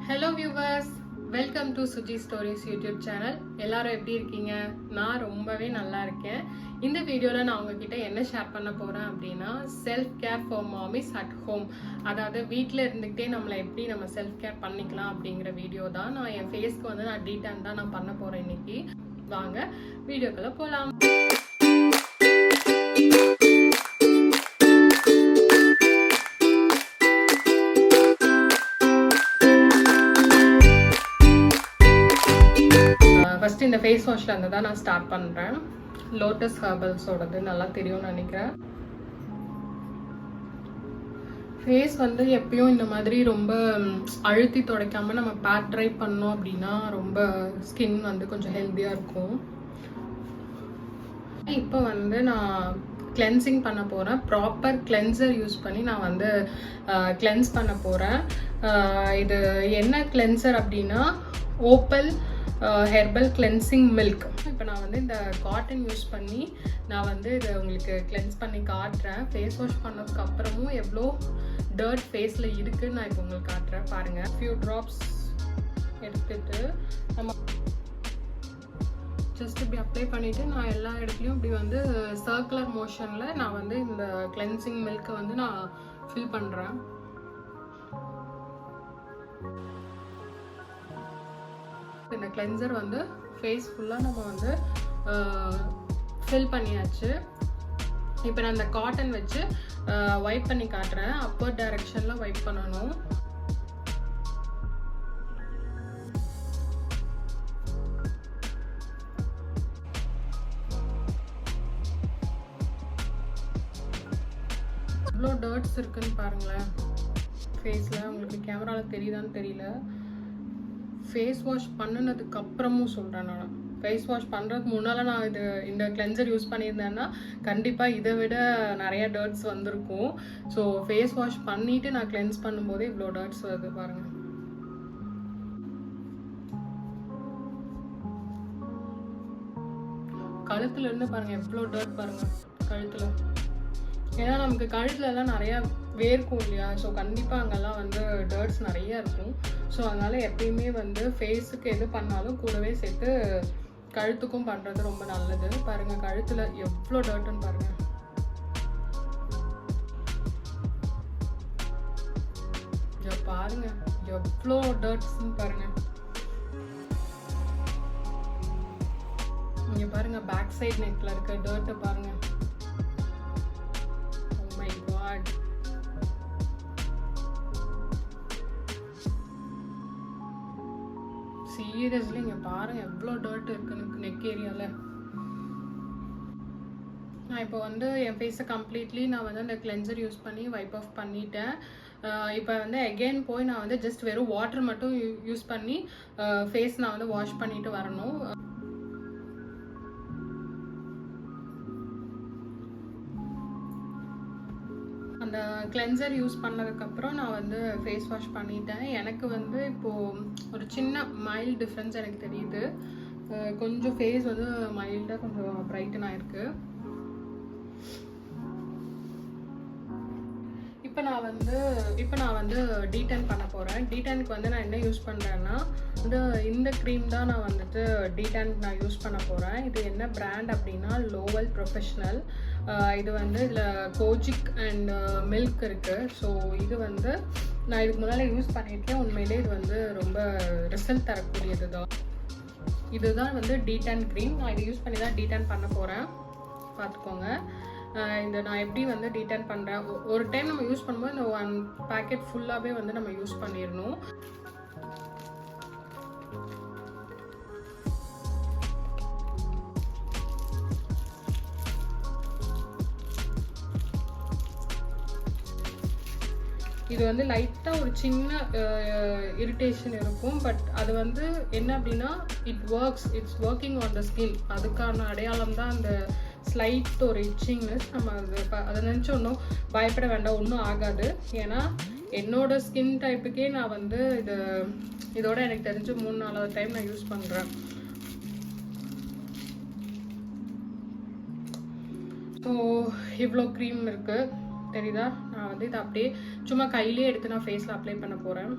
Hello viewers, welcome to Suji stories YouTube channel. எல்லாரும் எப்படி இருக்கீங்க? நான் ரொம்பவே நல்லா இருக்கேன். இந்த வீடியோவில் நான் உங்ககிட்ட என்ன ஷேர் பண்ண போகிறேன் அப்படின்னா, self care for mommies at home. அதாவது வீட்டில் இருந்துக்கிட்டே நம்மளை எப்படி நம்ம செல்ஃப் கேர் பண்ணிக்கலாம் அப்படிங்கிற வீடியோ தான். நான் என் ஃபேஸ்க்கு வந்து நான் டீடான் தான் நான் பண்ண போகிறேன் இன்னைக்கு. வாங்க வீடியோக்குள்ளே போகலாம். ஃபர்ஸ்ட் இந்த ஃபேஸ் வாஷ்ல இருந்து தான் நான் ஸ்டார்ட் பண்றேன். லோட்டஸ் ஹெர்பல்ஸோடது நல்லா தெரியும்னு நினைக்கிறேன். ஃபேஸ் வந்து எப்பயும் இந்த மாதிரி ரொம்ப அழுத்தி துடைக்காம நம்ம பேட் ட்ரை பண்ணோம் அப்படின்னா ரொம்ப ஸ்கின் வந்து கொஞ்சம் ஹெல்த்தியா இருக்கும். இப்போ வந்து நான் கிளென்சிங் பண்ண போகிறேன். ப்ராப்பர் கிளென்சர் யூஸ் பண்ணி நான் வந்து கிளென்ஸ் பண்ண போகிறேன். இது என்ன கிளென்சர் அப்படின்னா ஓப்பல் ஹெர்பல் கிளென்சிங் மில்க். இப்போ நான் வந்து இந்த காட்டன் யூஸ் பண்ணி நான் வந்து இதை உங்களுக்கு கிளென்ஸ் பண்ணி காட்டுறேன். ஃபேஸ் வாஷ் பண்ணதுக்கு அப்புறமும் எவ்வளோ டர்ட் ஃபேஸில் இருக்குன்னு நான் இப்போ உங்களுக்கு காட்டுறேன். பாருங்கள், ஃபியூ ட்ராப்ஸ் எடுத்துட்டு நம்ம ஜஸ்ட் இப்படி அப்ளை பண்ணிவிட்டு நான் எல்லா இடத்துலையும் இப்படி வந்து சர்க்குலர் மோஷனில் நான் வந்து இந்த கிளென்சிங் மில்க்கை வந்து நான் ஃபில் பண்ணுறேன். இந்த கிளென்சர் வந்து ஃபேஸ் ஃபுல்லாக நம்ம வந்து ஃபில் பண்ணியாச்சு. இப்போ நான் இந்த காட்டன் வச்சு வைப் பண்ணி காட்டுறேன். அப்பர் டைரக்ஷனில் வைப் பண்ணணும். எவ்வளோ டர்ட்ஸ் இருக்குன்னு பாருங்களேன் ஃபேஸில். உங்களுக்கு கேமராவில் தெரியுதான்னு தெரியல. ஃபேஸ் வாஷ் பண்ணினதுக்கு அப்புறமும் சொல்கிறேன். நான் ஃபேஸ் வாஷ் பண்ணுறதுக்கு முன்னால் நான் இந்த கிளென்சர் யூஸ் பண்ணியிருந்தேன்னா கண்டிப்பாக இதை விட நிறைய டர்ட்ஸ் வந்திருக்கும். ஸோ ஃபேஸ் வாஷ் பண்ணிவிட்டு நான் கிளென்ஸ் பண்ணும்போதே இவ்வளோ டர்ட்ஸ் வருது பாருங்கள். கழுத்துலேருந்து பாருங்கள் எவ்வளோ டர்ட் பாருங்கள் கழுத்தில். ஏன்னா நமக்கு கழுத்துலலாம் நிறையா வேர்க்கும் இல்லையா? ஸோ கண்டிப்பாக அங்கெல்லாம் வந்து டர்ட்ஸ் நிறைய இருக்கும். ஸோ அதனால் எப்பயுமே வந்து ஃபேஸுக்கு எது பண்ணாலும் கூடவே சேர்த்து கழுத்துக்கும் பண்ணுறது ரொம்ப நல்லது. பாருங்கள் கழுத்தில் எவ்வளோ டர்ட்டுன்னு பாருங்கள். பாருங்கள் எவ்வளோ டர்ட்ஸ்ன்னு பாருங்கள். இங்கே பாருங்கள் பேக் சைட் நெக்கில் இருக்க டர்ட்டை பாருங்கள். சீரியஸ்லி இங்கே பாருங்க எவ்வளோ டர்ட் இருக்குன்னு நெக் ஏரியாவில். நான் இப்போ வந்து என் ஃபேஸை கம்ப்ளீட்லி நான் வந்து அந்த கிளென்சர் யூஸ் பண்ணி வைப் ஆஃப் பண்ணிட்டேன். இப்போ வந்து அகெயின் போய் நான் வந்து ஜஸ்ட் வெறும் வாட்டர் மட்டும் யூஸ் பண்ணி ஃபேஸ் நான் வந்து வாஷ் பண்ணிட்டு வரணும். அந்த கிளென்சர் யூஸ் பண்ணதுக்கப்புறம் நான் வந்து ஃபேஸ் வாஷ் பண்ணிட்டேன். எனக்கு வந்து இப்போது ஒரு சின்ன மைல்டு டிஃப்ரென்ஸ் எனக்கு தெரியுது. கொஞ்சம் ஃபேஸ் வந்து மைல்டாக கொஞ்சம் பிரைட்டன் ஆயிருக்கு. இப்போ நான் வந்து டீடான் பண்ண போகிறேன். டீடானுக்கு வந்து நான் என்ன யூஸ் பண்ணுறேன்னா இந்த க்ரீம் தான் நான் வந்துட்டு டீடானுக்கு நான் யூஸ் பண்ண போகிறேன். இது என்ன பிராண்ட் அப்படின்னா லோவல் ப்ரொஃபஷ்னல். இது வந்து இதில் கோஜிக் அண்ட் மில்க் இருக்குது. ஸோ இது வந்து நான் இதுக்கு முன்னால் யூஸ் பண்ணியிருக்கேன். உண்மையிலே இது வந்து ரொம்ப ரிசல்ட் தரக்கூடியது தான். இதுதான் வந்து டீடான் க்ரீம். நான் இதை யூஸ் பண்ணி தான் டீடான் பண்ண போகிறேன். பார்த்துக்கோங்க இந்த நான் எப்படி வந்து டீடான் பண்ணுறேன். ஒரு டைம் நம்ம யூஸ் பண்ணும்போது இந்த 1 பேக்கெட் ஃபுல்லாகவே வந்து நம்ம யூஸ் பண்ணிடணும். இது வந்து லைட்டாக ஒரு சின்ன இரிட்டேஷன் இருக்கும். பட் அது வந்து என்ன அப்படின்னா it's working on the skin. அதுக்கான அடையாளம் தான் அந்த ஸ்லைட் ஒரு இச்சிங்னஸ். நம்ம அதை நினச்சி ஒன்றும் பயப்பட வேண்டாம், ஒன்றும் ஆகாது. ஏன்னா என்னோடய ஸ்கின் டைப்புக்கே நான் வந்து இதோட எனக்கு தெரிஞ்சு 3-4 டைம் நான் யூஸ் பண்ணுறேன். ஸோ இவ்வளோ க்ரீம் இருக்குது தெரியுதா? நான் வந்து இதை அப்படியே சும்மா கையிலே எடுத்து நான் ஃபேஸில் அப்ளை பண்ண போகிறேன்.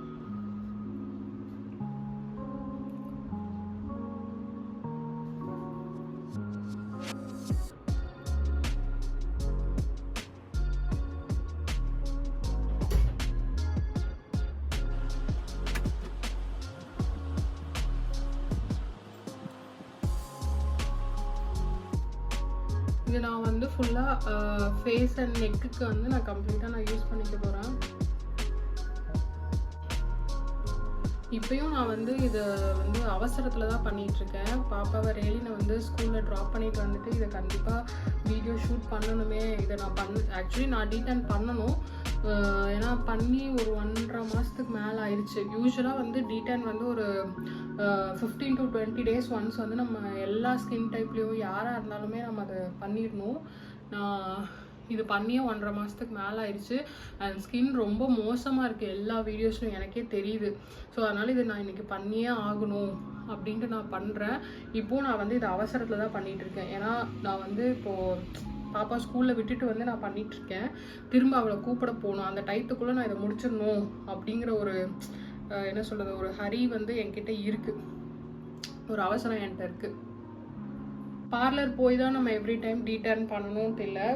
இது நான் வந்து ஃபுல்லாக ஃபேஸ் அண்ட் நெக்குக்கு வந்து நான் கம்ப்ளீட்டாக நான் யூஸ் பண்ணிக்க போகிறேன். இப்போயும் நான் வந்து இதை வந்து அவசரத்தில் தான் பண்ணிகிட்ருக்கேன். பாப்பாவை ரேலி நான் வந்து ஸ்கூலில் ட்ராப் பண்ணிட்டு வந்துட்டு இதை கண்டிப்பாக வீடியோ ஷூட் பண்ணணுமே. இதை நான் ஆக்சுவலி நான் டீடைன் பண்ணணும், ஏன்னா பண்ணி ஒரு 1.5 மாதத்துக்கு மேலே ஆயிடுச்சு. யூஸ்வலாக வந்து டீடைன் வந்து ஒரு 15 to 20 days ஒன்ஸ் வந்து நம்ம எல்லா ஸ்கின் டைப்லேயும் யாராக இருந்தாலுமே நம்ம அதை பண்ணிடணும். நான் இது பண்ணியே 1.5 மாதத்துக்கு மேலே ஆயிடுச்சு. அண்ட் ஸ்கின் ரொம்ப மோசமாக இருக்குது எல்லா வீடியோஸ்லையும் எனக்கே தெரியுது. ஸோ அதனால் இதை நான் இன்றைக்கி பண்ணியே ஆகணும் அப்படின்ட்டு நான் பண்ணுறேன். இப்போது நான் வந்து இதை அவசரத்தில் தான் பண்ணிகிட்ருக்கேன். ஏன்னா நான் வந்து இப்போது பாப்பா ஸ்கூலில் விட்டுட்டு வந்து நான் பண்ணிகிட்ருக்கேன். திரும்ப அவளை கூப்பிட போகணும். அந்த டைத்துக்குள்ளே நான் இதை முடிச்சிடணும் அப்படிங்கிற ஒரு என்ன சொல்கிறது, ஒரு ஹரி வந்து என்கிட்ட இருக்குது, ஒரு அவசரம் என்கிட்ட இருக்குது. பார்லர் போய் தான் நம்ம எவ்ரி டைம் டீடைன் பண்ணணும்ட்டு இல்லை.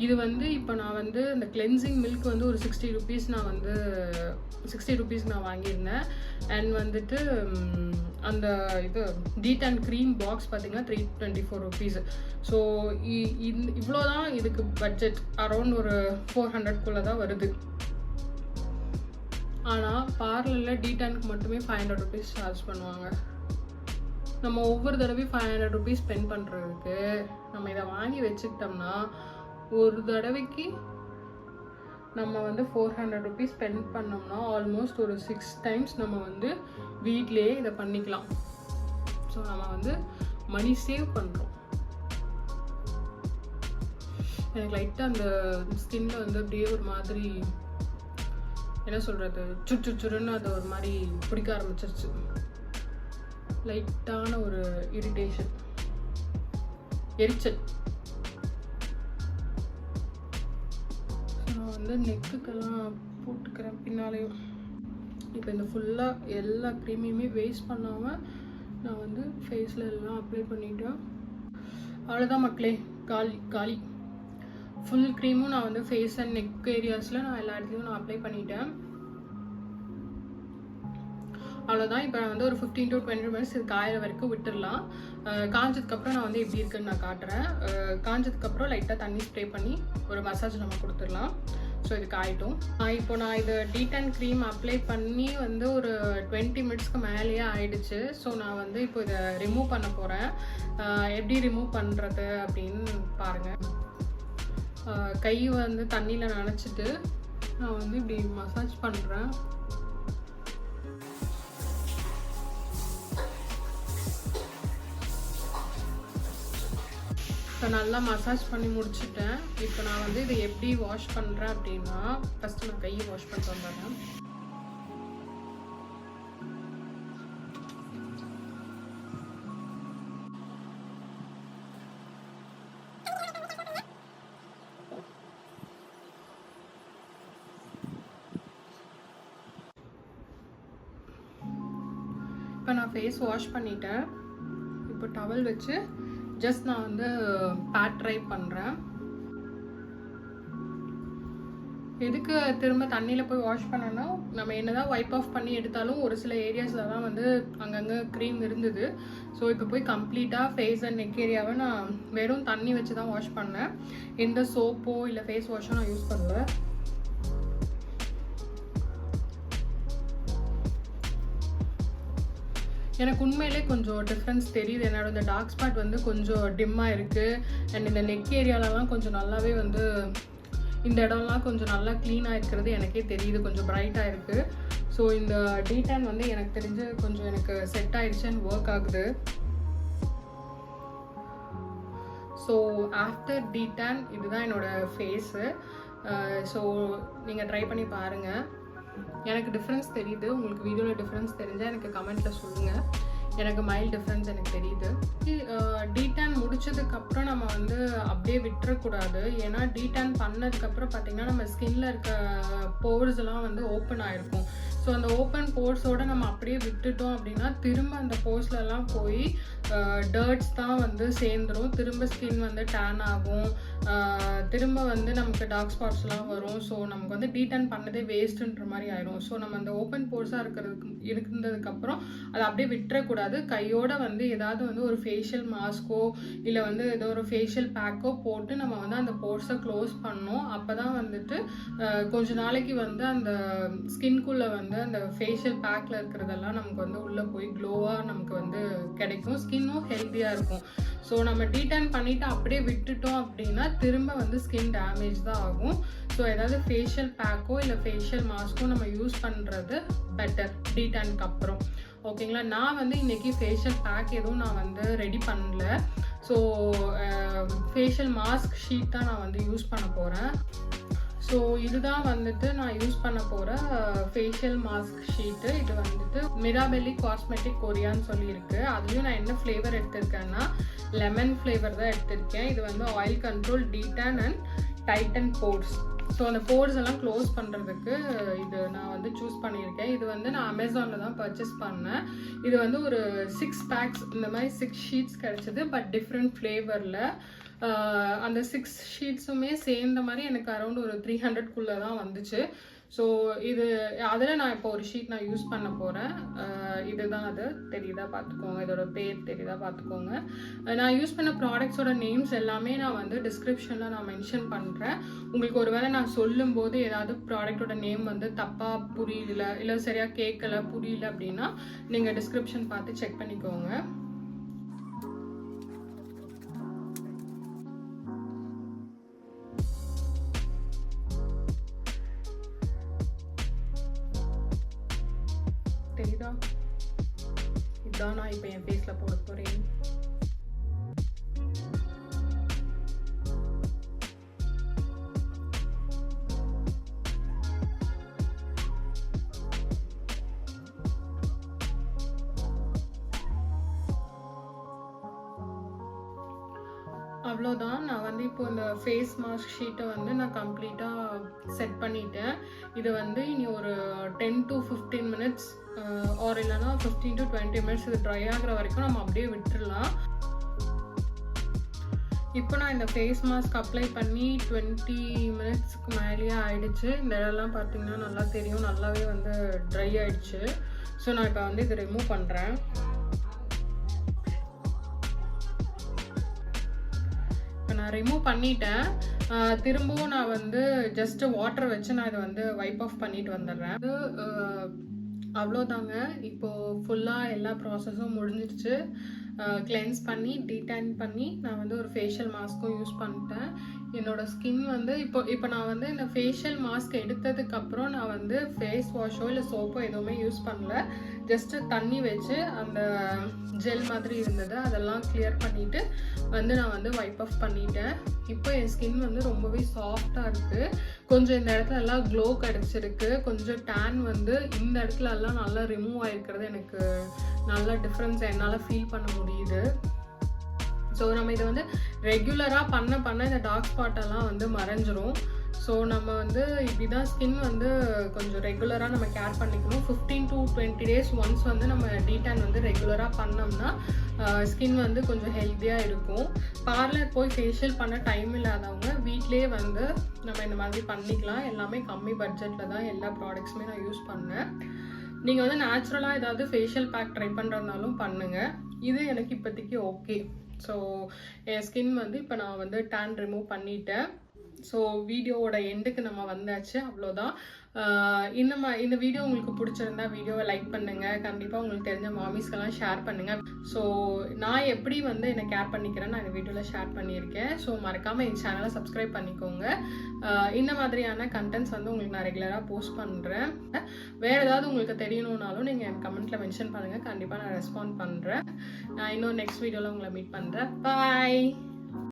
இது வந்து இப்போ நான் வந்து இந்த கிளென்சிங் மில்க் வந்து ஒரு 60 rupees நான் வந்து 60 rupees நான் வாங்கியிருந்தேன். அண்ட் வந்துட்டு அந்த இது டீடைன் க்ரீம் பாக்ஸ் பார்த்தீங்கன்னா 324 rupees. ஸோ இவ்வளோ தான் இதுக்கு பட்ஜெட், அரௌண்ட் ஒரு 400 தான் வருது. ஆனால் பார்லரில் டீடைனுக்கு மட்டுமே 500 rupees சார்ஜ் பண்ணுவாங்க. நம்ம ஒவ்வொரு தடவையும் 500 rupees ஸ்பெண்ட் பண்ணுறதுக்கு நம்ம இதை வாங்கி வச்சுக்கிட்டோம்னா ஒரு தடவைக்கு நம்ம வந்து 400 rupees ஸ்பெண்ட் பண்ணோம்னா ஆல்மோஸ்ட் ஒரு 6 times நம்ம வந்து வீட்லேயே இதை பண்ணிக்கலாம். ஸோ நம்ம வந்து மணி சேவ் பண்ணுறோம். எனக்கு லைட்டாக அந்த ஸ்கின்ல வந்து அப்படியே ஒரு மாதிரி என்ன சொல்கிறது, சுருன்னு அது ஒரு மாதிரி பிடிக்க ஆரம்பிச்சிருச்சு. லைட்டான ஒரு இரிட்டேஷன், எரிச்சல். நான் வந்து நெக்குக்கெல்லாம் போட்டுக்கிறேன் பின்னாலேயும். இப்போ இந்த ஃபுல்லாக எல்லா க்ரீமையுமே வேஸ்ட் பண்ணாமல் நான் வந்து ஃபேஸில் எல்லாம் அப்ளை பண்ணிட்டேன். அவ்வளோதான் மக்களே, காலி. ஃபுல் க்ரீமும் நான் வந்து ஃபேஸ் அண்ட் நெக் ஏரியாஸில் நான் எல்லா இடத்துலையும் நான் அப்ளை பண்ணிட்டேன். அவ்வளோதான். இப்போ நான் வந்து ஒரு 15 to 20 minutes இது காயிற வரைக்கும் விட்டுடலாம். காஞ்சதுக்கப்புறம் நான் வந்து எப்படி இருக்குன்னு நான் காட்டுறேன். காஞ்சதுக்கப்புறம் லைட்டாக தண்ணி ஸ்ப்ரே பண்ணி ஒரு மசாஜ் நம்ம கொடுத்துடலாம். ஸோ இது காயிட்டும். இப்போ நான் இது டீடைன் க்ரீம் அப்ளை பண்ணி வந்து ஒரு 20 minutesக்கு மேலேயே ஆயிடுச்சு. ஸோ நான் வந்து இப்போ இதை ரிமூவ் பண்ண போகிறேன். எப்படி ரிமூவ் பண்ணுறது அப்படின்னு பாருங்கள். கை வந்து தண்ணியில் நனைச்சிட்டு நான் வந்து இப்படி மசாஜ் பண்ணுறேன். இப்போ நல்லா மசாஜ் பண்ணி முடிச்சுட்டேன். இப்போ நான் வந்து இதை எப்படி வாஷ் பண்ணுறேன் அப்படின்னா, ஃபஸ்ட்டு நான் கையை வாஷ் பண்ணிட்டு வந்துடுறேன். இப்போ நான் ஃபேஸ் வாஷ் பண்ணிட்டேன். இப்போ டவல் வச்சு ஜஸ்ட் நான் வந்து பேட் ட்ரை பண்ணுறேன். எதுக்கு திரும்ப தண்ணியில் போய் வாஷ் பண்ணோன்னா, நம்ம என்னதான் வைப் ஆஃப் பண்ணி எடுத்தாலும் ஒரு சில ஏரியாஸில் தான் வந்து அங்கங்கே க்ரீம் இருந்தது. ஸோ இப்போ போய் கம்ப்ளீட்டாக ஃபேஸ் அண்ட் நெக் ஏரியாவை நான் வெறும் தண்ணி வச்சு தான் வாஷ் பண்ணேன். எந்த சோப்போ இல்லை ஃபேஸ் வாஷோ நான் யூஸ் பண்ணல. எனக்கு உண்மையிலே கொஞ்சம் டிஃப்ரென்ஸ் தெரியுது. என்னோட இந்த டார்க் ஸ்பாட் வந்து கொஞ்சம் டிம்மாக இருக்குது. அண்ட் இந்த நெக் ஏரியாலலாம் கொஞ்சம் நல்லாவே வந்து இந்த இடம்லாம் கொஞ்சம் நல்லா க்ளீனாக இருக்கிறது எனக்கே தெரியுது, கொஞ்சம் பிரைட்டாக இருக்குது. ஸோ இந்த டீடைன் வந்து எனக்கு தெரிஞ்சு கொஞ்சம் எனக்கு செட் ஆகிடுச்சு அண்ட் ஒர்க் ஆகுது. ஸோ ஆஃப்டர் டீடைன் இதுதான் என்னோடய ஃபேஸு. ஸோ நீங்கள் ட்ரை பண்ணி பாருங்கள். எனக்கு டிஃப்ரென்ஸ் தெரியுது. உங்களுக்கு வீடியோவில் டிஃப்ரென்ஸ் தெரிஞ்சால் எனக்கு கமெண்ட்டில் சொல்லுங்கள். எனக்கு மைல்ட் டிஃப்ரென்ஸ் எனக்கு தெரியுது. டீடைன் முடிச்சதுக்கப்புறம் நம்ம வந்து அப்படியே விட்டுறக்கூடாது. ஏன்னா டீடைன் பண்ணதுக்கப்புறம் பார்த்திங்கன்னா நம்ம ஸ்கின்னில் இருக்க போர்ஸ் எல்லாம் வந்து ஓப்பன் ஆகிருக்கும். ஸோ அந்த ஓப்பன் போர்ஸோடு நம்ம அப்படியே விட்டுட்டோம் அப்படின்னா திரும்ப அந்த போர்ஸ்லலாம் போய் டர்ட்ஸ் தான் வந்து சேர்ந்துடும். திரும்ப ஸ்கின் வந்து டேன் ஆகும், திரும்ப வந்து நமக்கு டார்க் ஸ்பாட்ஸ்லாம் வரும். ஸோ நமக்கு வந்து டீடைன் பண்ணதே வேஸ்ட்டுன்ற மாதிரி ஆயிடும். ஸோ நம்ம அந்த ஓப்பன் போர்ஸாக இருந்ததுக்கப்புறம் அதை அப்படியே விட்டுறக்கூடாது. பண்ணக்கூடாது. கையோட வந்து ஏதாவது வந்து ஒரு ஃபேஷியல் மாஸ்க்கோ இல்லை வந்து ஏதோ ஒரு ஃபேஷியல் பேக்கோ போட்டு நம்ம வந்து அந்த போர்ஸை க்ளோஸ் பண்ணோம். அப்போ தான் வந்துட்டு கொஞ்ச நாளைக்கு வந்து அந்த ஸ்கின்குள்ளே வந்து அந்த ஃபேஷியல் பேக்கில் இருக்கிறதெல்லாம் நமக்கு வந்து உள்ளே போய் க்ளோவாக நமக்கு வந்து கிடைக்கும். ஸ்கின்னும் ஹெல்த்தியாக இருக்கும். ஸோ நம்ம டீடான் பண்ணிவிட்டு அப்படியே விட்டுட்டோம் அப்படின்னா திரும்ப வந்து ஸ்கின் டேமேஜ் தான் ஆகும். ஸோ ஏதாவது ஃபேஷியல் பேக்கோ இல்லை ஃபேஷியல் மாஸ்க்கோ நம்ம யூஸ் பண்ணுறது பெட்டர் டீடானுக்கு அப்புறம். ஓகேங்களா? நான் வந்து இன்றைக்கி ஃபேஷியல் பேக் எதுவும் நான் வந்து ரெடி பண்ணல. ஸோ ஃபேஷியல் மாஸ்க் ஷீட் தான் நான் வந்து யூஸ் பண்ண போகிறேன். ஸோ இதுதான் வந்துட்டு நான் யூஸ் பண்ண போகிற ஃபேஷியல் மாஸ்க் ஷீட்டு. இது வந்துட்டு மிராபெல்லி காஸ்மெட்டிக் கொரியான்னு சொல்லியிருக்கு. அதுலேயும் நான் என்ன ஃப்ளேவர் எடுத்திருக்கேன்னா லெமன் ஃப்ளேவர் தான் எடுத்திருக்கேன். இது வந்து oil control, de-tan and Titan force. So அந்த போர்ஸ் எல்லாம் க்ளோஸ் பண்ணுறதுக்கு இது நான் வந்து சூஸ் பண்ணியிருக்கேன். இது வந்து நான் அமேசானில் தான் பர்ச்சேஸ் பண்ணேன். இது வந்து ஒரு 6 பேக்ஸ் இந்த மாதிரி 6 ஷீட்ஸ் கிடச்சிது. பட் டிஃப்ரெண்ட் ஃப்ளேவரில் அந்த 6 ஷீட்ஸுமே சேர்ந்த மாதிரி எனக்கு அரௌண்ட் ஒரு 300குள்ளே தான் வந்துச்சு. ஸோ இது அதில் நான் இப்போ ஒரு ஷீட் நான் யூஸ் பண்ண போகிறேன். இதுதான் அது தெரியுதா பார்த்துக்கோங்க. இதோட பேர் தெரியுதா பார்த்துக்கோங்க. நான் யூஸ் பண்ண ப்ராடக்ட்ஸோட நேம்ஸ் எல்லாமே நான் வந்து டிஸ்கிரிப்ஷனில் நான் மென்ஷன் பண்ணுறேன். உங்களுக்கு ஒரு வேளை நான் சொல்லும்போது ஏதாவது ப்ராடக்டோட நேம் வந்து தப்பாக புரியல இல்லை சரியாக கேட்கல புரியல அப்படின்னா நீங்கள் டிஸ்கிரிப்ஷன் பார்த்து செக் பண்ணிக்கோங்க. தெரியுதா? இதுதான் நான் இப்போ என் ஃபேஸில் போட போகிறேன். அவ்வளோதான். நான் வந்து இப்போ இந்த ஃபேஸ் மாஸ்க் ஷீட்டை வந்து நான் கம்ப்ளீட்டாக செட் பண்ணிட்டேன். இது வந்து இனி ஒரு 10 to 15 minutes ஆர் இல்லைனா 15 to 20 minutes இது ட்ரை ஆகிற வரைக்கும் நம்ம அப்படியே விட்டுடலாம். இப்போ நான் இந்த ஃபேஸ் மாஸ்க் அப்ளை பண்ணி 20 minutesக்கு மேலேயே ஆயிடுச்சு. இந்த இடம்லாம் பார்த்தீங்கன்னா நல்லா தெரியும், நல்லாவே வந்து ட்ரை ஆயிடுச்சு. ஸோ நான் இப்போ வந்து இதை ரிமூவ் பண்ணுறேன். நான் ரிமூவ் பண்ணிட்டேன். திரும்பவும் நான் வந்து ஜஸ்ட் வாட்டர் வச்சு நான் இதை வந்து வைப் ஆஃப் பண்ணிட்டு வந்துடுறேன். அது அவ்வளோதாங்க. இப்போது ஃபுல்லாக எல்லா ப்ராசஸும் முடிஞ்சிடுச்சு. கிளென்ஸ் பண்ணி டீடான் பண்ணி நான் வந்து ஒரு ஃபேஷியல் மாஸ்க்கும் யூஸ் பண்ணிட்டேன். என்னோடய ஸ்கின் வந்து இப்போ நான் வந்து இந்த ஃபேஷியல் மாஸ்க் எடுத்ததுக்கப்புறம் நான் வந்து ஃபேஸ் வாஷோ இல்லை சோப்போ எதுவுமே யூஸ் பண்ணல. ஜஸ்ட்டு தண்ணி வச்சு அந்த ஜெல் மாதிரி இருந்தது அதெல்லாம் கிளியர் பண்ணிவிட்டு வந்து நான் வந்து வைப் ஆஃப் பண்ணிட்டேன். இப்போ என் ஸ்கின் வந்து ரொம்பவே சாஃப்டாக இருக்குது. கொஞ்சம் இந்த இடத்துல எல்லாம் க்ளோ கிடச்சிருக்கு. கொஞ்சம் டேன் வந்து இந்த இடத்துல எல்லாம் நல்லா ரிமூவ் ஆகிருக்கிறது எனக்கு நல்ல டிஃப்ரென்ஸ் என்னால் ஃபீல் பண்ண முடியுது. ஸோ நம்ம இதை வந்து ரெகுலராக பண்ண இந்த டார்க் ஸ்பாட்டெல்லாம் வந்து மறைஞ்சிரும். ஸோ நம்ம வந்து இப்படி தான் ஸ்கின் வந்து கொஞ்சம் ரெகுலராக நம்ம கேர் பண்ணிக்கணும். 15 to 20 days ஒன்ஸ் வந்து நம்ம டீடான் வந்து ரெகுலராக பண்ணோம்னா ஸ்கின் வந்து கொஞ்சம் ஹெல்த்தியாக இருக்கும். பார்லர் போய் ஃபேஷியல் பண்ண டைம் இல்லாதவங்க வீட்டிலே வந்து நம்ம இந்த மாதிரி பண்ணிக்கலாம். எல்லாமே கம்மி பட்ஜெட்டில் தான் எல்லா ப்ராடக்ட்ஸுமே நான் யூஸ் பண்ணேன். நீங்கள் வந்து நேச்சுரலாக ஏதாவது ஃபேஷியல் பேக் ட்ரை பண்ணுறதுனாலும் பண்ணுங்கள். இது எனக்கு இப்போதைக்கு ஓகே. ஸோ என் ஸ்கின் வந்து இப்போ நான் வந்து டேன் ரிமூவ் பண்ணிட்டேன். ஸோ வீடியோவோட எண்டுக்கு நம்ம வந்தாச்சு. அவ்வளோதான். இந்த வீடியோ உங்களுக்கு பிடிச்சிருந்தா வீடியோவை லைக் பண்ணுங்கள். கண்டிப்பாக உங்களுக்கு தெரிஞ்ச மாமிஸ்க்கெல்லாம் ஷேர் பண்ணுங்கள். ஸோ நான் எப்படி வந்து என்னை கேர் பண்ணிக்கிறேன்னு நான் இந்த வீடியோவில் ஷேர் பண்ணியிருக்கேன். ஸோ மறக்காமல் என் சேனலை சப்ஸ்கிரைப் பண்ணிக்கோங்க. இந்த மாதிரியான கண்டென்ட்ஸ் வந்து உங்களுக்கு நான் ரெகுலராக போஸ்ட் பண்ணுறேன். வேறு ஏதாவது உங்களுக்கு தெரியணுன்னாலும் நீங்கள் என் கமெண்ட்டில் மென்ஷன் பண்ணுங்கள். கண்டிப்பாக நான் ரெஸ்பாண்ட் பண்ணுறேன். நான் இன்னும் நெக்ஸ்ட் வீடியோவில் உங்களை மீட் பண்ணுறேன். பாய்.